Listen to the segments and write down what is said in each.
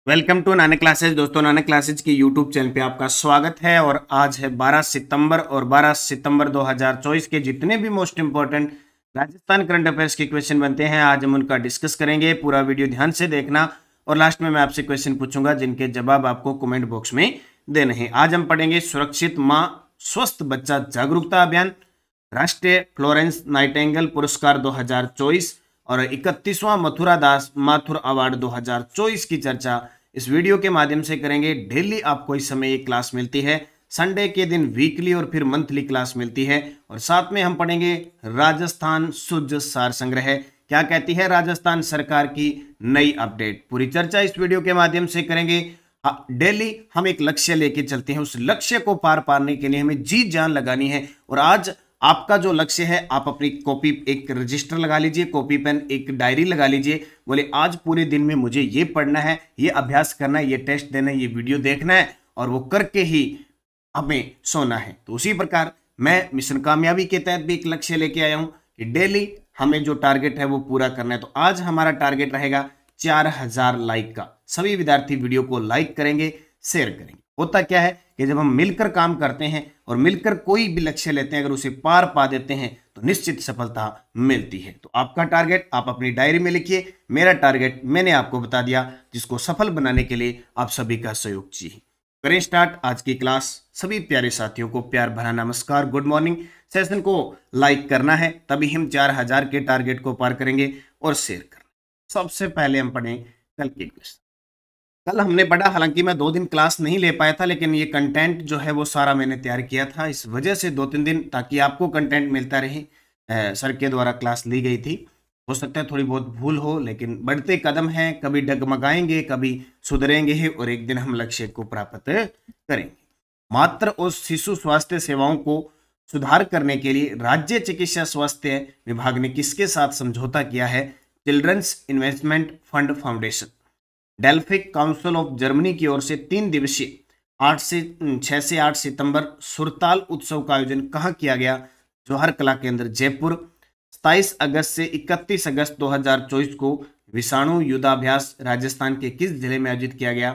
Welcome to Nanak classes. दोस्तों, Nanak classes के YouTube channel पे आपका स्वागत है। और आज है 12 सितंबर और 12 सितंबर 2024 के जितने भी most important Rajasthan current affairs के क्वेश्चन बनते हैं, आज हम उनका डिस्कस करेंगे। पूरा वीडियो ध्यान से देखना और लास्ट में मैं आपसे क्वेश्चन पूछूंगा जिनके जवाब आपको कमेंट बॉक्स में देने हैं। आज हम पढ़ेंगे सुरक्षित माँ स्वस्थ बच्चा जागरूकता अभियान, राष्ट्रीय फ्लोरेंस नाइटिंगेल पुरस्कार 2024 और 31वां मथुरा दास माथुर अवार्ड 2024 की चर्चा इस वीडियो के माध्यम से करेंगे। डेली आपको इस समय एक क्लास मिलती है, संडे के दिन वीकली और फिर मंथली क्लास मिलती है। और साथ में हम पढ़ेंगे राजस्थान शुद्ध सार संग्रह, क्या कहती है राजस्थान सरकार की नई अपडेट। पूरी चर्चा इस वीडियो के माध्यम से करेंगे। डेली हम एक लक्ष्य लेके चलते हैं, उस लक्ष्य को पार पाने के लिए हमें जी जान लगानी है। और आज आपका जो लक्ष्य है, आप अपनी कॉपी एक रजिस्टर लगा लीजिए, कॉपी पेन एक डायरी लगा लीजिए। बोले आज पूरे दिन में मुझे ये पढ़ना है, ये अभ्यास करना है, ये टेस्ट देना है, ये वीडियो देखना है और वो करके ही हमें सोना है। तो उसी प्रकार मैं मिशन कामयाबी के तहत भी एक लक्ष्य लेके आया हूं कि डेली हमें जो टारगेट है वो पूरा करना है। तो आज हमारा टारगेट रहेगा 4000 लाइक का। सभी विद्यार्थी वीडियो को लाइक करेंगे, शेयर करेंगे। होता क्या है कि जब हम मिलकर काम करते हैं और मिलकर कोई भी लक्ष्य लेते हैं, अगर उसे पार पा देते हैं तो निश्चित सफलता मिलती है। तो आपका टारगेट आप अपनी डायरी में लिखिए, मेरा टारगेट मैंने आपको बता दिया, जिसको सफल बनाने के लिए आप सभी का सहयोग चाहिए। करें स्टार्ट आज की क्लास। सभी प्यारे साथियों को प्यार भरा नमस्कार, गुड मॉर्निंग। सेशन को लाइक करना है, तभी हम 4000 के टारगेट को पार करेंगे और शेयर करना। सबसे पहले हम पढ़ें कल के क्वेश्चन। कल हमने पढ़ा, हालांकि मैं 2 दिन क्लास नहीं ले पाया था, लेकिन ये कंटेंट जो है वो सारा मैंने तैयार किया था। इस वजह से 2-3 दिन, ताकि आपको कंटेंट मिलता रहे, सर के द्वारा क्लास ली गई थी। हो सकता है थोड़ी बहुत भूल हो, लेकिन बढ़ते कदम हैं, कभी डगमगाएंगे, कभी सुधरेंगे और एक दिन हम लक्ष्य को प्राप्त करेंगे। मातृ और शिशु स्वास्थ्य सेवाओं को सुधार करने के लिए राज्य चिकित्सा स्वास्थ्य विभाग ने किसके साथ समझौता किया है? Children's investment fund foundation. Delphic council of Germany की ओर से 3 दिवसीय 6 से 8 सितंबर सुरताल उत्सव का आयोजन कहाँ किया गया? जवाहर कला केंद्र जयपुर। 27 अगस्त से 31 अगस्त 2024 को विषाणु युद्धाभ्यास राजस्थान के किस जिले में आयोजित किया गया?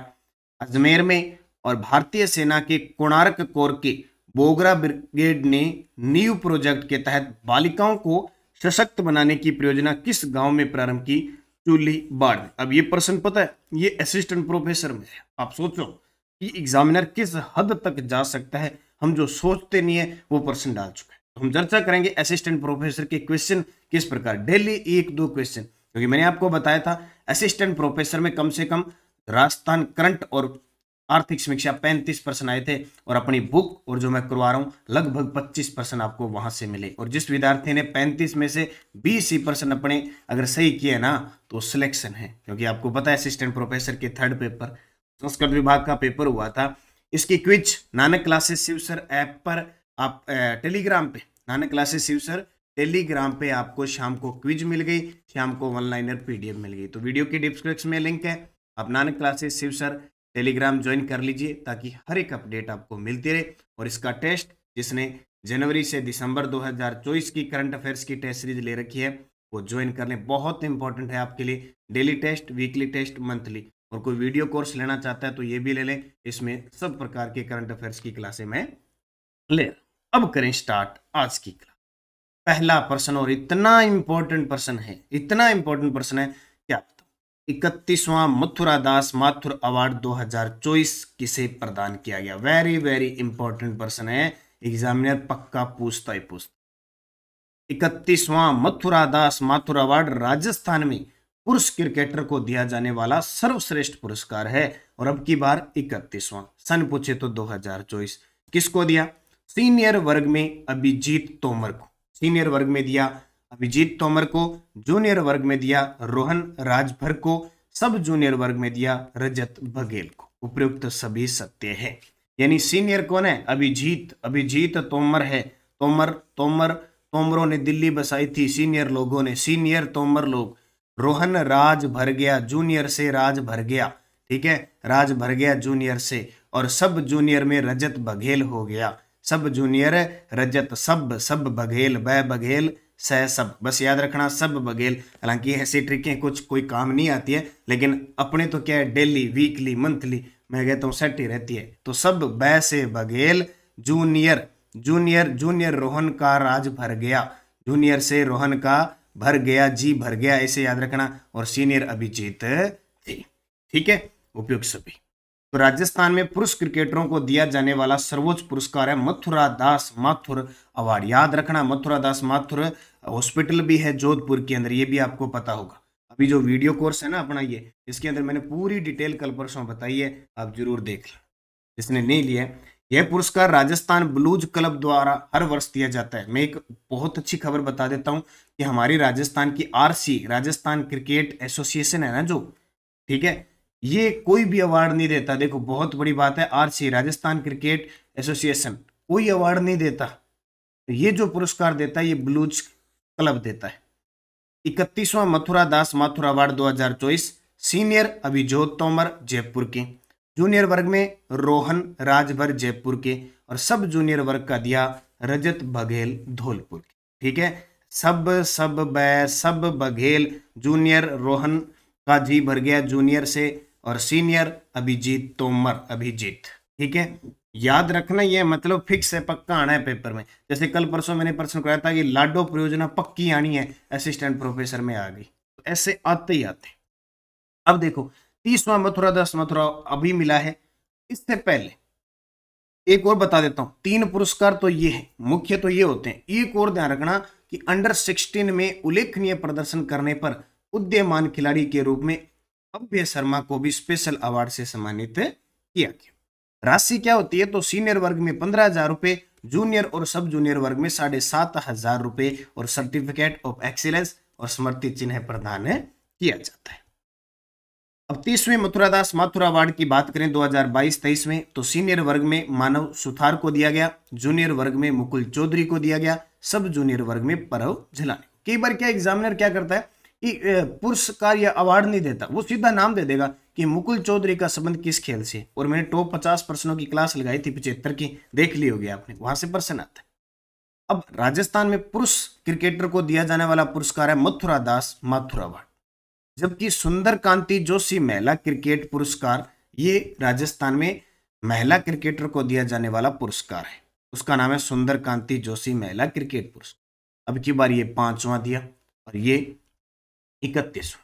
अजमेर में। और भारतीय सेना के कोणार्क कोर के बोगरा ब्रिगेड ने नीव प्रोजेक्ट के तहत बालिकाओं को सशक्त बनाने की परियोजना किस गांव में प्रारंभ की? चूली बाढ़। अब ये प्रश्न पता है, ये असिस्टेंट प्रोफेसर में है। आप सोचो कि एग्जामिनर किस हद तक जा सकता है, हम जो सोचते नहीं है वो प्रश्न डाल चुका है। तो हम चर्चा करेंगे असिस्टेंट प्रोफेसर के क्वेश्चन किस प्रकार, डेली 1-2 क्वेश्चन, क्योंकि मैंने आपको बताया था असिस्टेंट प्रोफेसर में कम से कम राजस्थान करंट और आर्थिक समीक्षा 35% आए थे, और अपनी बुक और जो मैं करवा रहा हूं लगभग 25% आपको वहां से मिले। और जिस विद्यार्थी ने 35 में से 20% अपने अगर सही किए ना, तो सिलेक्शन है। क्योंकि आपको पता है असिस्टेंट प्रोफेसर के 3rd पेपर संस्कृत विभाग का पेपर हुआ था। इसकी क्विज नानक क्लासेस शिवसर ऐप पर आप टेलीग्राम पे, नानक क्लासेस शिवसर टेलीग्राम पे आपको शाम को क्विज मिल गई, शाम को 1-लाइनर PDF मिल गई। तो वीडियो की डिस्क्रिप्शन में लिंक है, आप नानक क्लासेस शिवसर टेलीग्राम ज्वाइन कर लीजिए, ताकि हर एक अपडेट आपको मिलती रहे। और इसका टेस्ट, जिसने जनवरी से दिसंबर 2024 की करंट अफेयर्स की टेस्ट सीरीज ले रखी है, वो ज्वाइन कर लें। बहुत इंपॉर्टेंट है आपके लिए। Daily test, weekly test, monthly. और कोई वीडियो कोर्स लेना चाहता है तो ये भी ले लें, इसमें सब प्रकार के करंट अफेयर्स की क्लासें मैं ले। अब करें स्टार्ट आज की क्लास। पहला प्रश्न, और इतना इंपॉर्टेंट प्रश्न है, इतना इंपॉर्टेंट प्रश्न है, क्या 31वां मथुरा दास माथुर अवार्ड 2024 किसे प्रदान किया गया? वेरी वेरी इंपॉर्टेंट प्रश्न है, एग्जामिनर पक्का पूछता ही पूछता। 31वां मथुरा दास माथुर अवार्ड राजस्थान में पुरुष क्रिकेटर को दिया जाने वाला सर्वश्रेष्ठ पुरस्कार है। और अब की बार 31वां, सन पूछे तो 2024। किसको दिया? सीनियर वर्ग में अभिजीत तोमर को, सीनियर वर्ग में दिया अभिजीत तोमर को, जूनियर वर्ग में दिया रोहन राजभर को, सब जूनियर वर्ग में दिया रजत बघेल को। उपयुक्त सभी सत्य है। यानी सीनियर कौन है? अभिजीत तोमर है। तोमरों ने दिल्ली बसाई थी, सीनियर लोगों ने, सीनियर तोमर लोग। रोहन राज भर गया, जूनियर से राज भर गया, ठीक है, राज भर गया जूनियर से। और सब जूनियर में रजत बघेल हो गया, सब जूनियर रजत, सब बघेल, बघेल स सब, बस याद रखना सब बघेल। हालांकि ऐसी ट्रिकें कुछ कोई काम नहीं आती है, लेकिन अपने तो क्या है डेली वीकली मंथली मैं कहता हूँ सेट ही रहती है। तो सब बै से Baghel, junior junior junior Rohan का राज भर गया, जूनियर से रोहन का भर गया जी भर गया, ऐसे याद रखना। और सीनियर अभिजीत थी। ठीक है, उपयुक्त सभी। तो राजस्थान में पुरुष क्रिकेटरों को दिया जाने वाला सर्वोच्च पुरस्कार है मथुरा दास माथुर अवार्ड। याद रखना, मथुरा दास माथुर हॉस्पिटल भी है जोधपुर के अंदर, ये भी आपको पता होगा। अभी जो वीडियो कोर्स है ना अपना, ये इसके अंदर मैंने पूरी डिटेल कल परसों बताई है, आप जरूर देख लें जिसने नहीं लिया। यह पुरस्कार राजस्थान ब्लूज क्लब द्वारा हर वर्ष दिया जाता है। मैं एक बहुत अच्छी खबर बता देता हूं कि हमारी राजस्थान की आरसी, राजस्थान क्रिकेट एसोसिएशन है ना जो, ठीक है, ये कोई भी अवार्ड नहीं देता। देखो बहुत बड़ी बात है, आरसी राजस्थान क्रिकेट एसोसिएशन कोई अवार्ड नहीं देता। ये जो पुरस्कार देता है ये ब्लूज क्लब देता है। 31वां मथुरा दास माथुर अवार्ड 2024 सीनियर अभिजोत तोमर जयपुर के, जूनियर वर्ग में रोहन राजभर जयपुर के, और सब जूनियर वर्ग का दिया रजत बघेल धौलपुर के। ठीक है, सब बघेल, जूनियर रोहन का जी भर गया जूनियर से, और सीनियर अभिजीत तोमर अभिजीत। ठीक है, याद रखना, ये मतलब फिक्स है, पक्का आना है पेपर में। जैसे कल परसों मैंने प्रश्न कराया था कि लाडो परियोजना पक्की आनी है, असिस्टेंट प्रोफेसर में आ गई, तो ऐसे आते ही आते। अब देखो 30वां मथुरा दास मथुरा अभी मिला है। इससे पहले एक और बता देता हूं, 3 पुरस्कार तो ये है, मुख्य तो ये होते हैं। एक और ध्यान रखना कि अंडर 16 में उल्लेखनीय प्रदर्शन करने पर उदीयमान खिलाड़ी के रूप में अभय शर्मा को भी स्पेशल अवार्ड से सम्मानित किया गया। राशि क्या होती है, तो सीनियर वर्ग में 15,000 रुपए, जूनियर और सब जूनियर वर्ग में 7,500 रुपए, और सर्टिफिकेट ऑफ एक्सीलेंस और स्मृति चिन्ह प्रदान किया जाता है। अब 30वें मथुरा दास माथुर अवार्ड की बात करें 2022-23 में, तो सीनियर वर्ग में मानव सुथार को दिया गया, जूनियर वर्ग में मुकुल चौधरी को दिया गया, सब जूनियर वर्ग में परव झलाने। कई बार क्या एग्जामिनर क्या करता है कि पुरस्कार या अवार्ड नहीं देता, वो सीधा नाम दे देगा कि मुकुल चौधरी का संबंध किस खेल से। और मैंने टॉप 50 प्रश्नों की क्लास लगाई थी 75 की, देख ली होगी आपने, वहां से प्रश्न आता है। अब राजस्थान में पुरुष क्रिकेटर को दिया जाने वाला पुरस्कार है मथुरा दास माथुर अवार्ड, जबकि सुंदर कांति जोशी महिला क्रिकेट पुरस्कार ये राजस्थान में महिला क्रिकेटर को दिया जाने वाला पुरस्कार है, उसका नाम है सुंदर कांति जोशी महिला क्रिकेट पुरस्कार। अब की बार ये 5वां दिया और ये 31वां।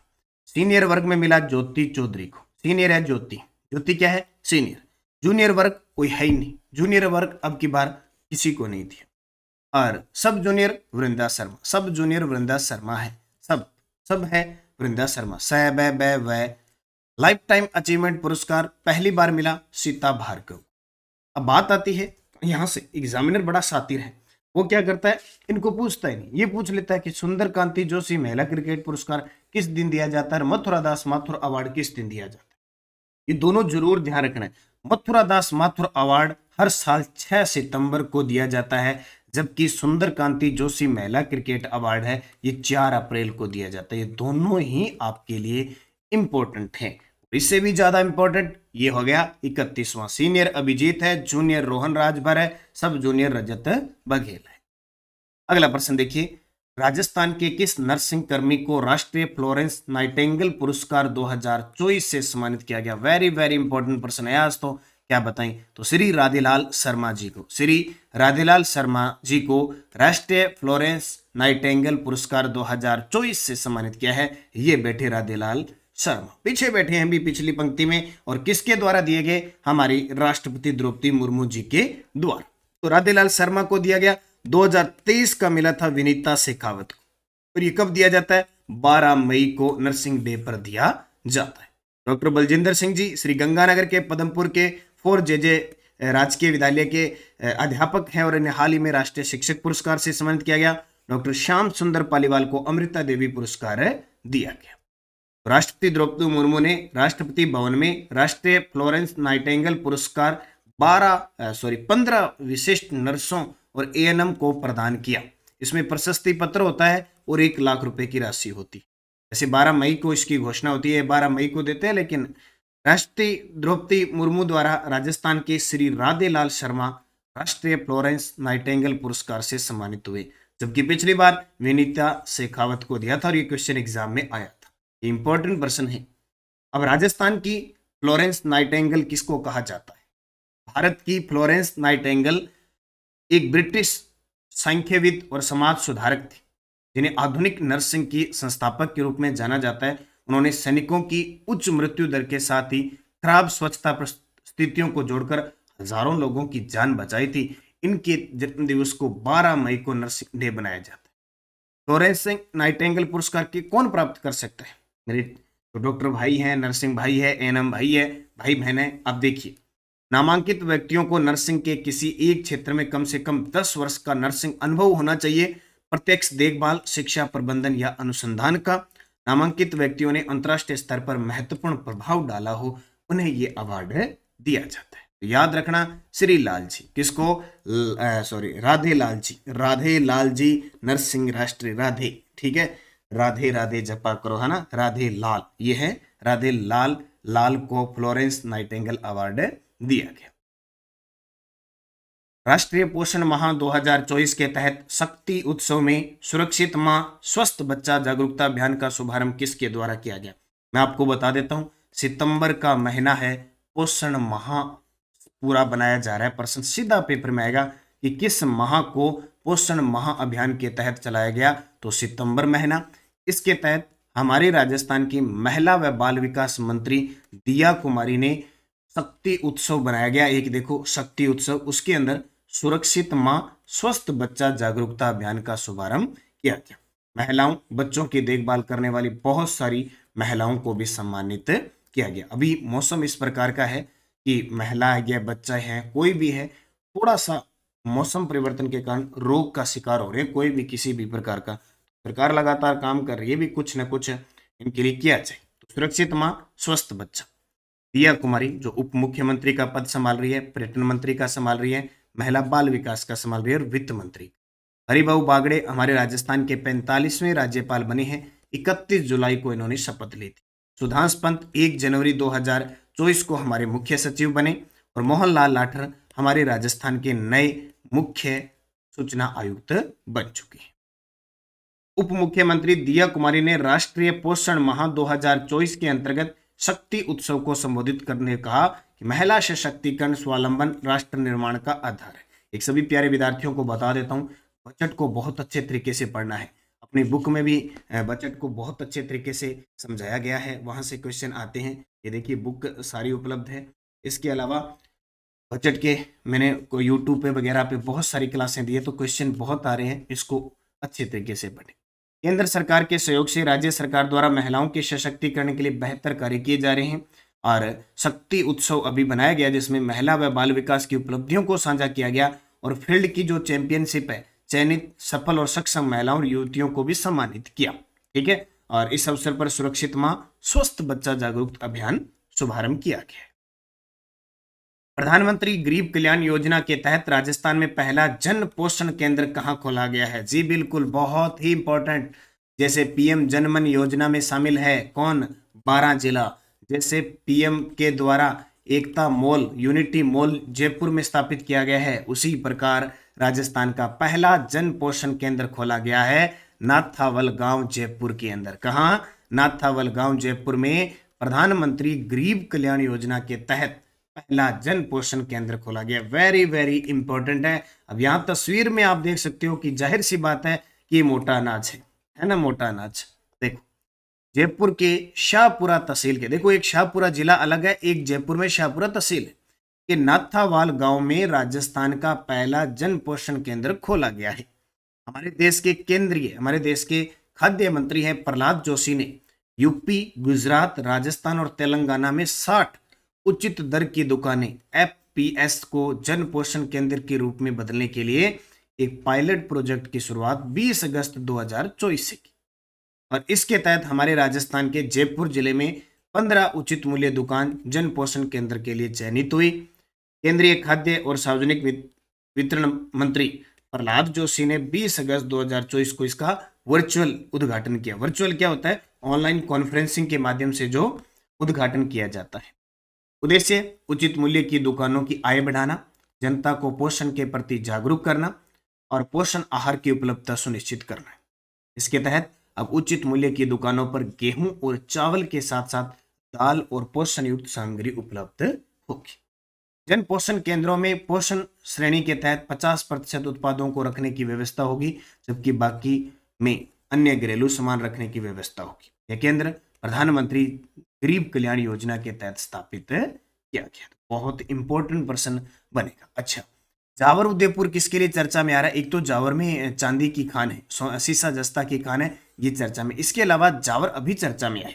सीनियर वर्ग में मिला ज्योति चौधरी को, सीनियर है ज्योति, ज्योति क्या है सीनियर। जूनियर वर्ग कोई है ही नहीं, जूनियर वर्ग अब की बार किसी को नहीं दिया। और सब जूनियर वृंदा शर्मा, सब जूनियर वृंदा शर्मा है, सब है वृंदा शर्मा। स ब लाइफ टाइम अचीवमेंट पुरस्कार पहली बार मिला सीता भार्गव। अब बात आती है, यहां से एग्जामिनर बड़ा शातिर है, वो क्या करता है, इनको पूछता ही नहीं, ये पूछ लेता है कि सुंदर कांति जोशी महिला क्रिकेट पुरस्कार किस दिन दिया जाता है, मथुरा दास माथुर अवार्ड किस दिन दिया जाता है। ये दोनों जरूर ध्यान रखना है। मथुरा दास माथुर अवार्ड हर साल 6 सितंबर को दिया जाता है, जबकि सुंदर कांति जोशी महिला क्रिकेट अवार्ड है ये 4 अप्रैल को दिया जाता है। ये दोनों ही आपके लिए इंपॉर्टेंट है। इससे भी ज्यादा इंपॉर्टेंट ये हो गया 31वां, सीनियर अभिजीत है, जूनियर रोहन राजभर है, सब जूनियर रजत बघेल है। अगला प्रश्न देखिए, राजस्थान के किस नर्सिंग कर्मी को राष्ट्रीय फ्लोरेंस नाइटिंगेल पुरस्कार 2024 से सम्मानित किया गया। वेरी वेरी इंपॉर्टेंट प्रश्न है आज, तो क्या बताएं, तो श्री राधेलाल शर्मा जी को, श्री राधेलाल शर्मा जी को राष्ट्रीय फ्लोरेंस नाइटिंगेल पुरस्कार 2024 से सम्मानित किया है। ये बैठे राधेलाल शर्मा, पीछे बैठे हैं भी पिछली पंक्ति में, और किसके द्वारा दिए गए, हमारी राष्ट्रपति द्रौपदी मुर्मू जी के द्वारा। तो राधेलाल शर्मा को दिया गया, 2023 का मिला था विनीता शेखावत को, और ये कब दिया जाता है, 12 मई को नर्सिंग डे पर दिया जाता है। डॉक्टर बलजिंदर सिंह जी श्री गंगानगर के पदमपुर के 4JJ राजकीय विद्यालय के अध्यापक हैं, और इन्हें हाल ही में राष्ट्रीय शिक्षक पुरस्कार से सम्मानित किया गया। डॉक्टर श्याम सुंदर पालीवाल को अमृता देवी पुरस्कार दिया गया। राष्ट्रपति द्रौपदी मुर्मू ने राष्ट्रपति भवन में राष्ट्रीय फ्लोरेंस नाइटिंगेल पुरस्कार 15 विशिष्ट नर्सों और ANM को प्रदान किया। इसमें प्रशस्ति पत्र होता है और 1 लाख रुपए की राशि होती है। जैसे 12 मई को इसकी घोषणा होती है, 12 मई को देते हैं, लेकिन राष्ट्रपति द्रौपदी मुर्मू द्वारा राजस्थान के श्री राधेलाल शर्मा राष्ट्रीय फ्लोरेंस नाइटिंगेल पुरस्कार से सम्मानित हुए जबकि पिछली बार विनीता शेखावत को दिया था और ये क्वेश्चन एग्जाम में आया था। ये इंपॉर्टेंट प्रश्न है। अब राजस्थान की फ्लोरेंस नाइटिंगेल किसको कहा जाता है? भारत की फ्लोरेंस नाइटिंगेल एक ब्रिटिश सांख्यविद और समाज सुधारक थी, जिन्हें आधुनिक नर्सिंग की संस्थापक के रूप में जाना जाता है। उन्होंने सैनिकों की उच्च मृत्यु दर के साथ ही खराब स्वच्छता परिस्थितियों को जोड़कर हजारों लोगों की जान बचाई थी। इनके जन्म दिवस को 12 मई को नर्सिंग डे बनाया जाता है। फ्लोरेंस नाइटिंगेल पुरस्कार के कौन प्राप्त कर सकता है? मेरे तो डॉक्टर भाई हैं, नर्सिंग भाई है, एएनएम भाई है, भाई बहन है। अब देखिए, नामांकित व्यक्तियों को नर्सिंग के किसी एक क्षेत्र में कम से कम 10 वर्ष का नर्सिंग अनुभव होना चाहिए, प्रत्यक्ष देखभाल, शिक्षा, प्रबंधन या अनुसंधान का। नामांकित व्यक्तियों ने अंतर्राष्ट्रीय स्तर पर महत्वपूर्ण प्रभाव डाला हो, उन्हें ये अवार्ड दिया जाता है। तो याद रखना, श्री लाल जी, किसको? राधे लाल जी, राधे लाल जी नरसिंह राष्ट्रीय राधे, ठीक है, राधे राधे जपा करो, है ना, राधे लाल, ये है राधे लाल। लाल को फ्लोरेंस नाइटिंगेल अवार्ड दिया गया। राष्ट्रीय पोषण माह 2024 के तहत शक्ति उत्सव में सुरक्षित मां स्वस्थ बच्चा जागरूकता अभियान का शुभारंभ किसके द्वारा किया गया? मैं आपको बता देता हूं, सितंबर का महीना है, पोषण माह पूरा बनाया जा रहा है। प्रश्न सीधा पेपर में आएगा कि किस माह को पोषण माह अभियान के तहत चलाया गया, तो सितंबर महीना। इसके तहत हमारे राजस्थान की महिला व बाल विकास मंत्री दिया कुमारी ने शक्ति उत्सव बनाया गया। एक देखो शक्ति उत्सव, उसके अंदर सुरक्षित मां स्वस्थ बच्चा जागरूकता अभियान का शुभारंभ किया गया। महिलाओं, बच्चों की देखभाल करने वाली बहुत सारी महिलाओं को भी सम्मानित किया गया। अभी मौसम इस प्रकार का है कि महिला है या बच्चा है, कोई भी है, थोड़ा सा मौसम परिवर्तन के कारण रोग का शिकार हो रहे हैं, कोई भी किसी भी प्रकार का। सरकार लगातार काम कर रही है भी कुछ न कुछ इनके लिए किया जाए। तो सुरक्षित मां स्वस्थ बच्चा, दिया कुमारी जो उप मुख्यमंत्री का पद संभाल रही है, पर्यटन मंत्री का संभाल रही है, महिला बाल विकास का संभाल रही है और वित्त मंत्री। हरिभाऊ बागड़े हमारे राजस्थान के 45वें राज्यपाल बने हैं। 31 जुलाई को इन्होंने शपथ ली थी। सुधांश पंत 1 जनवरी 2024 को हमारे मुख्य सचिव बने और मोहन लाल लाठर हमारे राजस्थान के नए मुख्य सूचना आयुक्त बन चुके हैं। उप मुख्यमंत्री दिया कुमारी ने राष्ट्रीय पोषण माह 2024 के अंतर्गत शक्ति उत्सव को संबोधित करने कहा कि महिला सशक्तिकरण स्वावलंबन राष्ट्र निर्माण का आधार है। एक सभी प्यारे विद्यार्थियों को बता देता हूं, बजट को बहुत अच्छे तरीके से पढ़ना है। अपनी बुक में भी बजट को बहुत अच्छे तरीके से समझाया गया है, वहां से क्वेश्चन आते हैं। ये देखिए बुक सारी उपलब्ध है। इसके अलावा बजट के मैंने यूट्यूब पे वगैरह पे बहुत सारी क्लासें दी है, तो क्वेश्चन बहुत आ रहे हैं, इसको अच्छे तरीके से पढ़ें। केंद्र सरकार के सहयोग से राज्य सरकार द्वारा महिलाओं के सशक्तिकरण के लिए बेहतर कार्य किए जा रहे हैं और शक्ति उत्सव अभी बनाया गया, जिसमें महिला व बाल विकास की उपलब्धियों को साझा किया गया और फील्ड की जो चैंपियनशिप है, चयनित सफल और सक्षम महिलाओं और युवतियों को भी सम्मानित किया। ठीक है, और इस अवसर पर सुरक्षित मां स्वस्थ बच्चा जागरूकता अभियान शुभारंभ किया गया है। प्रधानमंत्री गरीब कल्याण योजना के तहत राजस्थान में पहला जन पोषण केंद्र कहां खोला गया है? जी बिल्कुल, बहुत ही इंपॉर्टेंट। जैसे पीएम जनमन योजना में शामिल है कौन? 12 जिला। जैसे पीएम के द्वारा एकता मॉल, यूनिटी मॉल जयपुर में स्थापित किया गया है, उसी प्रकार राजस्थान का पहला जन पोषण केंद्र खोला गया है नाथावल गांव जयपुर के अंदर। कहां? नाथावल गांव जयपुर में प्रधानमंत्री गरीब कल्याण योजना के तहत पहला जन पोषण केंद्र खोला गया। वेरी वेरी इंपॉर्टेंट है। अब यहाँ तस्वीर में आप देख सकते हो कि जाहिर सी बात है कि मोटा अनाज है ना, मोटा अनाज। देखो जयपुर के शाहपुरा तहसील के, देखो एक शाहपुरा जिला अलग है, एक जयपुर में शाहपुरा तहसील है, कि नाथावाल गांव में राजस्थान का पहला जन पोषण केंद्र खोला गया है। हमारे देश के खाद्य मंत्री हैं प्रहलाद जोशी ने यूपी, गुजरात, राजस्थान और तेलंगाना में 60 उचित दर की दुकानें एफपीएस को जन पोषण केंद्र के रूप में बदलने के लिए एक पायलट प्रोजेक्ट की शुरुआत 20 अगस्त 2024 से की और इसके तहत हमारे राजस्थान के जयपुर जिले में 15 उचित मूल्य दुकान जन पोषण केंद्र के लिए चयनित हुई। केंद्रीय खाद्य और सार्वजनिक वितरण मंत्री प्रहलाद जोशी ने 20 अगस्त 2024 को इसका वर्चुअल उद्घाटन किया। वर्चुअल क्या होता है? ऑनलाइन कॉन्फ्रेंसिंग के माध्यम से जो उद्घाटन किया जाता है। उद्देश्य उचित मूल्य की दुकानों की आय बढ़ाना, जनता को पोषण के प्रति जागरूक करना, और पोषण आहार की उपलब्धता सुनिश्चित करना है। इसके तहत अब उचित मूल्य की दुकानों पर गेहूं और चावल के साथ साथ दाल और पोषण युक्त सामग्री उपलब्ध होगी। जन पोषण केंद्रों में पोषण श्रेणी के तहत 50% उत्पादों को रखने की व्यवस्था होगी, जबकि बाकी में अन्य घरेलू सामान रखने की व्यवस्था होगी। यह केंद्र प्रधानमंत्री गरीब कल्याण योजना के तहत स्थापित किया गया। बहुत इंपॉर्टेंट प्रश्न बनेगा। अच्छा, जावर उदयपुर किसके लिए चर्चा में आ रहा है? एक तो जावर में चांदी की खान है, सीसा जस्ता की खान है, ये चर्चा में। इसके अलावा जावर अभी चर्चा में आया,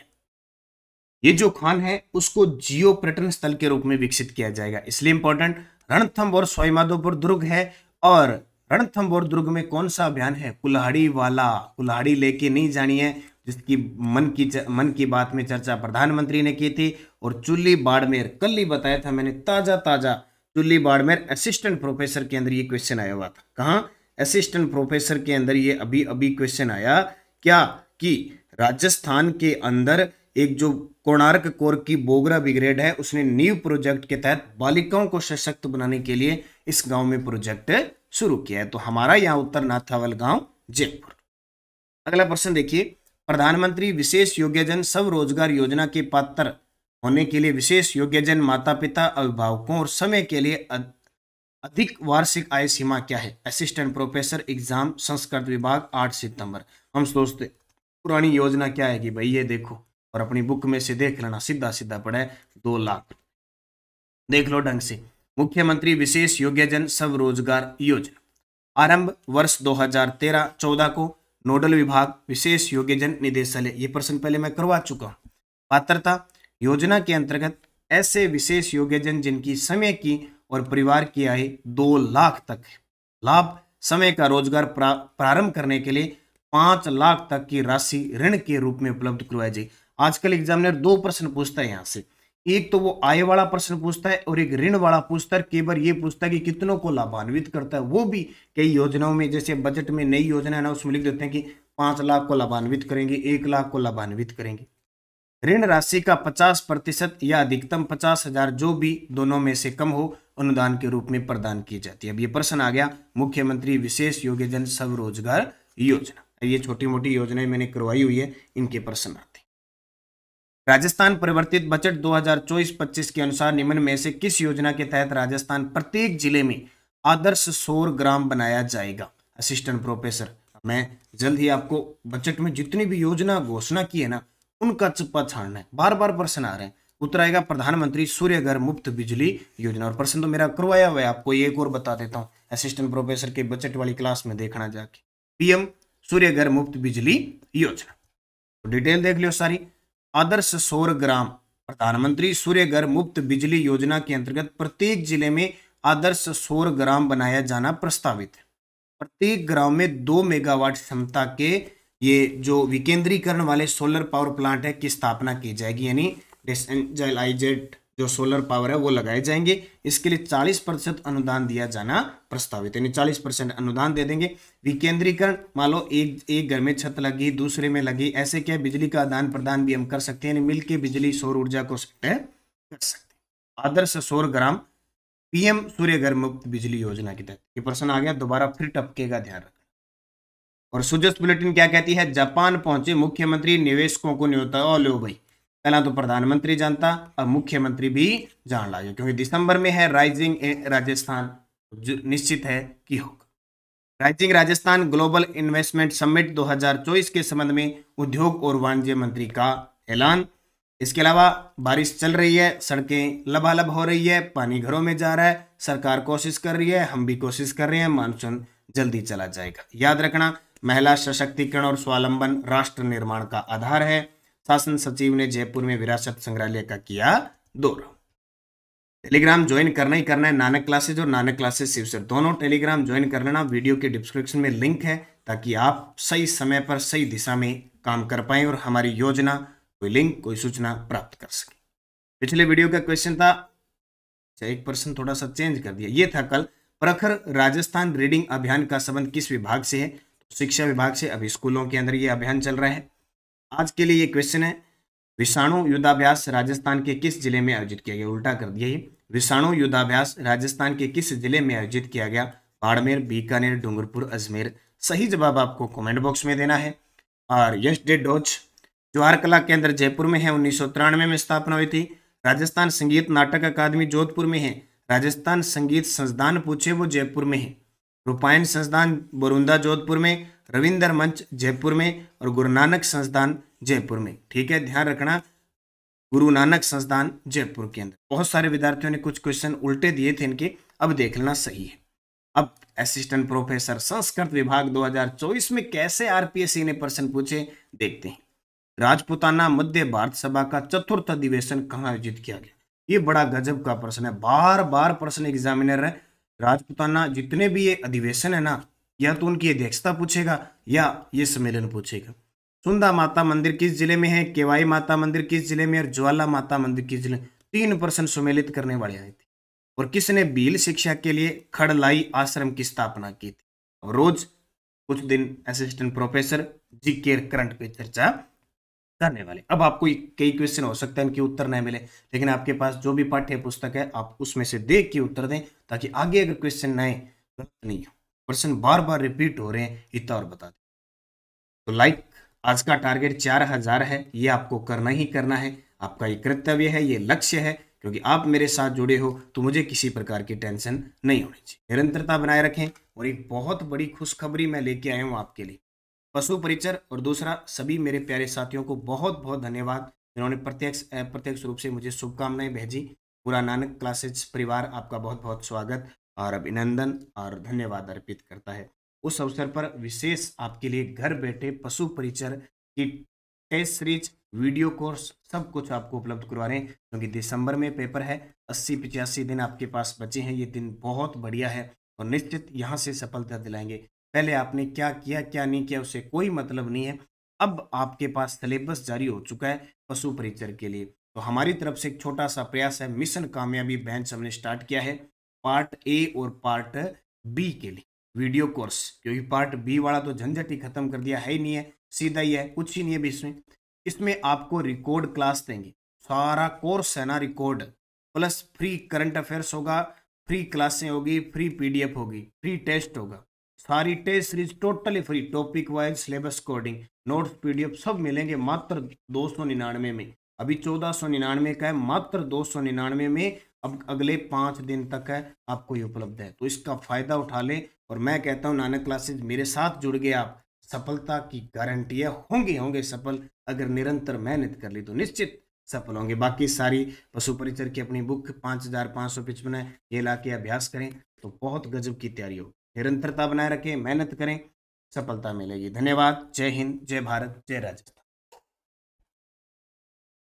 ये जो खान है उसको जियो पर्यटन स्थल के रूप में विकसित किया जाएगा, इसलिए इंपॉर्टेंट। रणथंभ और सवाईमाधोपुर दुर्ग है, और रणथंभ और दुर्ग में कौन सा अभियान है? कुल्हाड़ी वाला। कुल्हाड़ी लेके नहीं जानी है, जिसकी मन की बात में चर्चा प्रधानमंत्री ने की थी। और चुल्ली बाड़मेर, कल ही बताया था मैंने, ताजा चुल्ली बाड़मेर असिस्टेंट प्रोफेसर के अंदर ये क्वेश्चन आया हुआ था। कहाँ? असिस्टेंट प्रोफेसर के अंदर ये अभी क्वेश्चन आया क्या कि राजस्थान के अंदर एक जो कोणार्क कोर की बोगरा ब्रिगेड है, उसने नीव प्रोजेक्ट के तहत बालिकाओं को सशक्त बनाने के लिए इस गांव में प्रोजेक्ट शुरू किया है। तो हमारा यहाँ उत्तर नाथावल गांव, जयपुर। अगला प्रश्न देखिए, प्रधानमंत्री विशेष योग्यजन स्वरोजगार योजना के पात्र होने के लिए विशेष योग्यजन माता पिता, अभिभावकों और समय के लिए अधिक वार्षिक आय सीमा क्या है? असिस्टेंट प्रोफेसर एग्जाम संस्कृत विभाग 8 सितंबर। हम सोचते पुरानी योजना क्या है कि भाई ये देखो, और अपनी बुक में से देख लेना, सीधा पड़ा है 2 लाख। देख लो ढंग से, मुख्यमंत्री विशेष योग्यजन स्वरोजगार योजना, आरंभ वर्ष 2013-14 को, नोडल विभाग विशेष योग्यजन निदेशालय। ये प्रश्न पहले मैं करवा चुका हूं। पात्रता, योजना के अंतर्गत ऐसे विशेष योग्यजन जिनकी समय की और परिवार की आय 2 लाख तक है, लाभ समय का रोजगार प्रारंभ करने के लिए 5 लाख तक की राशि ऋण के रूप में उपलब्ध करवाई जाए। आजकल एग्जामिनर 2 प्रश्न पूछता है यहाँ से, एक तो वो आय वाला प्रश्न पूछता है और एक ऋण वाला पूछता है। कई बार ये पूछता है कि कितनों को लाभान्वित करता है, वो भी कई योजनाओं में, जैसे बजट में नई योजना है ना, उसमें लिख देते हैं कि 5 लाख को लाभान्वित करेंगे, 1 लाख को लाभान्वित करेंगे। ऋण राशि का 50% या अधिकतम 50,000 जो भी दोनों में से कम हो, अनुदान के रूप में प्रदान की जाती है। अब ये प्रश्न आ गया, मुख्यमंत्री विशेष योग्यजन स्वरोजगार योजना। ये छोटी मोटी योजनाएं मैंने करवाई हुई है, इनके प्रश्न आते हैं। राजस्थान परिवर्तित बजट 2024-25 के अनुसार निम्न में से किस योजना के तहत राजस्थान प्रत्येक जिले में आदर्श सौर ग्राम बनाया जाएगा? Assistant professor. मैं जल्द ही आपको बजट में जितनी भी योजना घोषणा की है ना, उनका चप्पा छाड़ना है। बार बार प्रश्न आ रहे हैं। उत्तर आएगा प्रधानमंत्री सूर्य घर मुफ्त बिजली योजना। और प्रश्न तो मेरा करवाया हुआ है, आपको एक और बता देता हूँ, असिस्टेंट प्रोफेसर के बजट वाली क्लास में देखना जाके, पीएम सूर्य घर मुफ्त बिजली योजना। तो डिटेल देख लियो सारी। आदर्श सौर ग्राम, प्रधानमंत्री सूर्य घर मुफ्त बिजली योजना के अंतर्गत प्रत्येक जिले में आदर्श सौर ग्राम बनाया जाना प्रस्तावित है। प्रत्येक ग्राम में 2 मेगावाट क्षमता के ये जो विकेंद्रीकरण वाले सोलर पावर प्लांट है की स्थापना की जाएगी, यानी डिसेंट्रलाइज्ड जो सोलर पावर है वो लगाए जाएंगे। इसके लिए 40% अनुदान दिया जाना प्रस्तावित, यानी 40% अनुदान दे देंगे। विकेंद्रीकरण, मान लो एक घर में छत लगी, दूसरे में लगी, ऐसे क्या बिजली का आदान प्रदान भी हम कर सकते हैं, यानी मिलकर बिजली सौर ऊर्जा को कर सकते हैं। आदर्श सौर ग्राम पीएम सूर्य घर मुफ्त बिजली योजना के तहत। ये प्रश्न आ गया, दोबारा फिर टपकेगा, ध्यान रखना। और सुजस बुलेटिन क्या कहती है? जापान पहुंचे मुख्यमंत्री निवेशकों को न्योता। ओ लो भाई, पहला तो प्रधानमंत्री जानता, अब मुख्यमंत्री भी जान ला गया, क्योंकि दिसंबर में है राइजिंग राजस्थान, निश्चित है कि होगा। Rising Rajasthan global investment summit 2024 के संबंध में उद्योग और वाणिज्य मंत्री का ऐलान। इसके अलावा बारिश चल रही है, सड़कें लबालब हो रही है, पानी घरों में जा रहा है, सरकार कोशिश कर रही है, हम भी कोशिश कर रहे हैं, मानसून जल्दी चला जाएगा। याद रखना, महिला सशक्तिकरण और स्वावलंबन राष्ट्र निर्माण का आधार है। शासन सचिव ने जयपुर में विरासत संग्रहालय का किया दौरा। टेलीग्राम ज्वाइन करना ही करना है, नानक क्लासेज और नानक क्लासेज शिव सर दोनों टेलीग्राम ज्वाइन कर लेना। वीडियो के डिस्क्रिप्शन में लिंक है, ताकि आप सही समय पर सही दिशा में काम कर पाएं और हमारी योजना, कोई लिंक, कोई सूचना प्राप्त कर सके। पिछले वीडियो का क्वेश्चन था, एक प्रश्न थोड़ा सा चेंज कर दिया, ये था कल, प्रखर राजस्थान रीडिंग अभियान का संबंध किस विभाग से है? तो शिक्षा विभाग से। अभी स्कूलों के अंदर ये अभियान चल रहा है। आज के लिए ये क्वेश्चन है, विषाणु युद्धाभ्यास राजस्थान के किस जिले में आयोजित किया गया? उल्टा कर दिया ये, विषाणु युद्धाभ्यास राजस्थान के किस जिले में आयोजित किया गया? बाड़मेर, बीकानेर, डूंगरपुर, अजमेर। सही जवाब आपको कमेंट बॉक्स में देना है। और यश डे डोज जवाहर कला केंद्र जयपुर में है, 1993 में स्थापना हुई थी। राजस्थान संगीत नाटक अकादमी जोधपुर में है। राजस्थान संगीत संस्थान पूछे वो जयपुर में है। रूपायन संस्थान बोरुंदा जोधपुर में, रविंद्र मंच जयपुर में और गुरु नानक संस्थान जयपुर में। ठीक है, ध्यान रखना, गुरु नानक संस्थान जयपुर के अंदर। बहुत सारे विद्यार्थियों ने कुछ क्वेश्चन उल्टे दिए थे इनके, अब देख लेना सही है। अब असिस्टेंट प्रोफेसर संस्कृत विभाग 2024 में कैसे आरपीएससी ने प्रश्न पूछे देखते हैं। राजपूताना मध्य भारत सभा का चतुर्थ अधिवेशन कहाँ आयोजित किया गया? ये बड़ा गजब का प्रश्न है, बार बार प्रश्न एग्जामिनर है। राजपूताना जितने भी ये अधिवेशन है ना, या तो उनकी अध्यक्षता पूछेगा या ये सम्मेलन पूछेगा। सुंदा माता मंदिर किस जिले में है, केवाई माता मंदिर किस जिले में और ज्वाला माता मंदिर किस जिले में? 3 प्रश्न सम्मिलित करने वाले आए थे। और किसने भील शिक्षा के लिए खड़लाई आश्रम की स्थापना की थी? अब रोज कुछ दिन असिस्टेंट प्रोफेसर जीके करंट पे चर्चा करने वाले। अब आपको कई क्वेश्चन हो सकता है इनके उत्तर नहीं मिले, लेकिन आपके पास जो भी पाठ्य पुस्तक है आप उसमें से देख के उत्तर दें, ताकि आगे अगर क्वेश्चन नए गलत नहीं हो, क्वेश्चन बार बार रिपीट हो रहे हैं, इतना और बता दें। तो लाइक आज का टारगेट 4000 है, ये आपको करना ही करना है। आपका ये कर्तव्य है, ये लक्ष्य है, क्योंकि आप मेरे साथ जुड़े हो तो मुझे किसी प्रकार की टेंशन नहीं होनी चाहिए। निरंतरता बनाए रखें। और एक बहुत बड़ी खुशखबरी मैं लेके आया हूँ आपके लिए, पशु परिचर। और दूसरा, सभी मेरे प्यारे साथियों को बहुत बहुत धन्यवाद, जिन्होंने प्रत्यक्ष रूप से मुझे शुभकामनाएं भेजी। पूरा नानक क्लासेज परिवार आपका बहुत बहुत स्वागत और अभिनंदन और धन्यवाद अर्पित करता है। उस अवसर पर विशेष आपके लिए घर बैठे पशु परिचर की टेस्ट सीरीज, वीडियो कोर्स सब कुछ आपको उपलब्ध करवा रहे हैं, क्योंकि दिसंबर में पेपर है। 80-85 दिन आपके पास बचे हैं। ये दिन बहुत बढ़िया है और निश्चित यहाँ से सफलता दिलाएंगे। पहले आपने क्या किया क्या नहीं किया उससे कोई मतलब नहीं है। अब आपके पास सिलेबस जारी हो चुका है पशु परिचर के लिए। तो हमारी तरफ से एक छोटा सा प्रयास है, मिशन कामयाबी बेंच हमने स्टार्ट किया है पार्ट ए और पार्ट बी के लिए वीडियो कोर्स, क्योंकि पार्ट बी वाला तो झंझट ही खत्म कर दिया है ही नहीं है, सीधा ही है, कुछ ही नहीं है भी इसमें आपको रिकॉर्ड क्लास देंगे। सारा कोर्स है ना record, plus free current affairs होगा, फ्री क्लासें होगी, फ्री पीडीएफ होगी, फ्री टेस्ट होगा। सारी test series totally free, topic wise, syllabus coding, notes, PDF सब मिलेंगे मात्र 299 में। अभी 1499 का है, मात्र 299 में। अब अगले 5 दिन तक है आपको ये उपलब्ध है, तो इसका फायदा उठा ले। और मैं कहता हूँ नानक क्लासेज मेरे साथ जुड़ गए आप, सफलता की गारंटी है। होंगे सफल, अगर निरंतर मेहनत कर ली तो निश्चित सफल होंगे। बाकी सारी पशु परिचर की अपनी बुक 5555 है, ये ला के अभ्यास करें तो बहुत गजब की तैयारी हो। निरंतरता बनाए रखें, मेहनत करें, सफलता मिलेगी। धन्यवाद। जय हिंद, जय भारत, जय राजस्थान।